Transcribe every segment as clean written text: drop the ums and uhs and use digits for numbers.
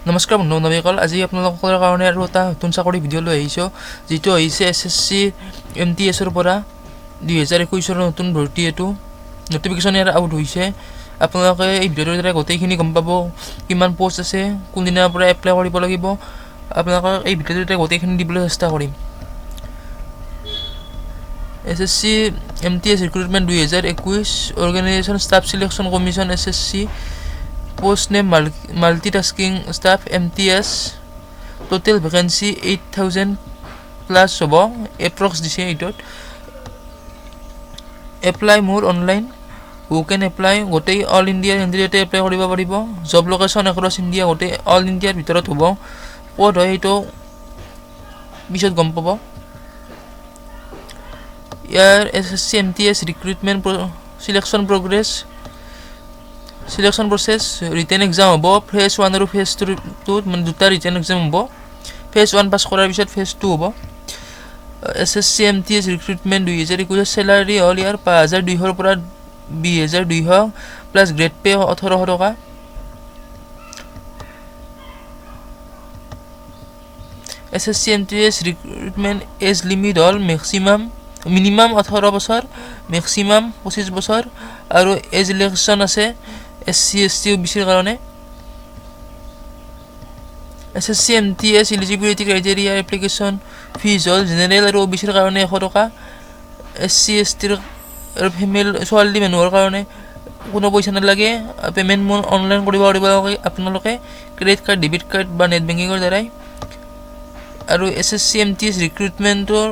নমস্কাৰ বন্ধু বান্ধৱীসকল, আজি আপোনালোকৰ কাৰণে আৰু এটা নতুন চাকৰি ভিডিঅ' লৈ আহিছোঁ, যিটো আহিছে SSC MTSৰ পৰা 2021 নতুন ভৰ্তি। এইটো নটিফিকেশ্যন ইয়াৰ আউট হৈছে। আপোনালোকে এই ভিডিঅ'টোৰ দ্বাৰা গোটেইখিনি গম পাব, কিমান পোষ্ট আছে, কোনদিনাৰ পৰা এপ্লাই কৰিব লাগিব। আপোনালোকক এই ভিডিঅ'টোৰ দ্বাৰা গোটেইখিনি দিবলৈ চেষ্টা কৰিম। SSC MTS recruitment 2021 organisation staff selection commission SSC post name multitasking staff MTS total vacancy 8000 plus হ'ব approx দিছে। এইটোত এপ্লাই মোৰ অনলাইন, হু কেন এপ্লাই গোটেই অল ইণ্ডিয়া কেণ্ডিডেটে এপ্লাই কৰিব পাৰিব। জব লোকেশ্যন এক্ৰছ ইণ্ডিয়া, গোটেই অল ইণ্ডিয়াৰ ভিতৰত হ'ব। ক'ত হয় এইটো পিছত গম পাব। ইয়াৰ SSC MTS recruitment selection selection process written exam হ'ব। ফেজ 1 আৰু ফেজ 2 মানে দুটা ৰিটেন এক্সাম হ'ব। ফেজ 1 পাছ কৰাৰ পিছত ফেজ 2 হ'ব। SSC MTS ৰিক্ৰুটমেণ্ট 2021 চেলাৰী হ'ল ইয়াৰ 5200 পৰা 20200 প্লাছ গ্ৰেড পে 1800 টকা। SSC MTS recruitment age limit হ'ল মিনিমাম 18 বছৰ, মেক্সিমাম 25 বছৰ, আৰু এজ ৰিলেকশ্যন আছে SC ST OBCৰ কাৰণে। SSC MTS eligibility criteria application fees হ'ল জেনেৰেল আৰু OBCৰ কাৰণে 100 টকা। SC ST আৰু ফিমেল ছোৱালী মানুহৰ কাৰণে কোনো পইচা নালাগে। পে'মেণ্ট মোৰ অনলাইন কৰিব পাৰিব আপোনালোকে ক্ৰেডিট কাৰ্ড, ডেবিট কাৰ্ড বা নেট বেংকিঙৰ দ্বাৰাই। আৰু SSC MTS ৰিক্ৰুটমেণ্টৰ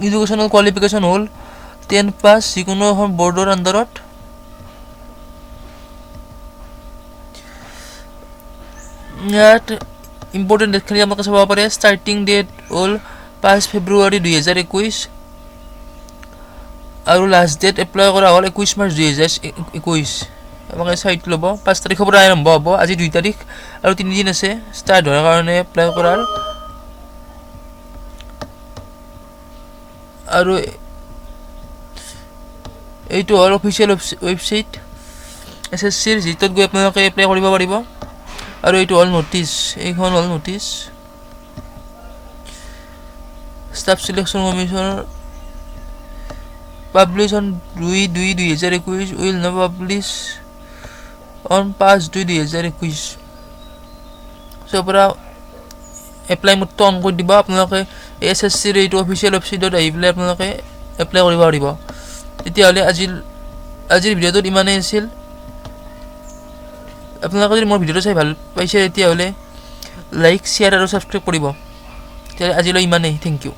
এডুকেশ্যনেল কোৱালিফিকেশ্যন হ'ল 10 পাছ যিকোনো এখন বৰ্ডৰ আণ্ডাৰত। ইয়াত ইম্পৰ্টেণ্ট ডেটখিনি আপোনালোকে চাব পাৰে। ষ্টাৰ্টিং ডেট হ'ল 5 ফেব্ৰুৱাৰী 2021 আৰু লাষ্ট ডেট এপ্লাই কৰা হ'ল 21 মাৰ্চ 2021। আপোনালোকে চাইট ল'ব। 5 তাৰিখৰ পৰা আৰম্ভ হ'ব। আজি 2 তাৰিখ আৰু 3 দিন আছে ষ্টাৰ্ট হোৱাৰ কাৰণে এপ্লাই কৰাৰ। আৰু এইটো হ'ল অফিচিয়েল ৱেবছাইট SSCৰ, যিটোত গৈ আপোনালোকে এপ্লাই কৰিব পাৰিব। আৰু এইটো হ'ল নটিছ, এইখন হ'ল নটিছ। ষ্টাফ চিলেকশ্যন কমিশ্যনৰ publish on 2/2/2021 will no publish on 5/2/2021। চৰ পৰা এপ্লাই মোডটো অন কৰি দিব। আপোনালোকে SSCৰ এইটো অফিচিয়েল ৱেবছাইটত আহি পেলাই আপোনালোকে এপ্লাই কৰিব পাৰিব। তেতিয়াহ'লে আজিৰ ভিডিঅ'টোত ইমানেই আছিল। আপোনালোকে যদি মোৰ ভিডিঅ'টো চাই ভাল পাইছে তেতিয়াহ'লে লাইক, শ্বেয়াৰ আৰু ছাবস্ক্ৰাইব কৰিব। তেতিয়াহ'লে আজিলৈ ইমানেই। Thank U.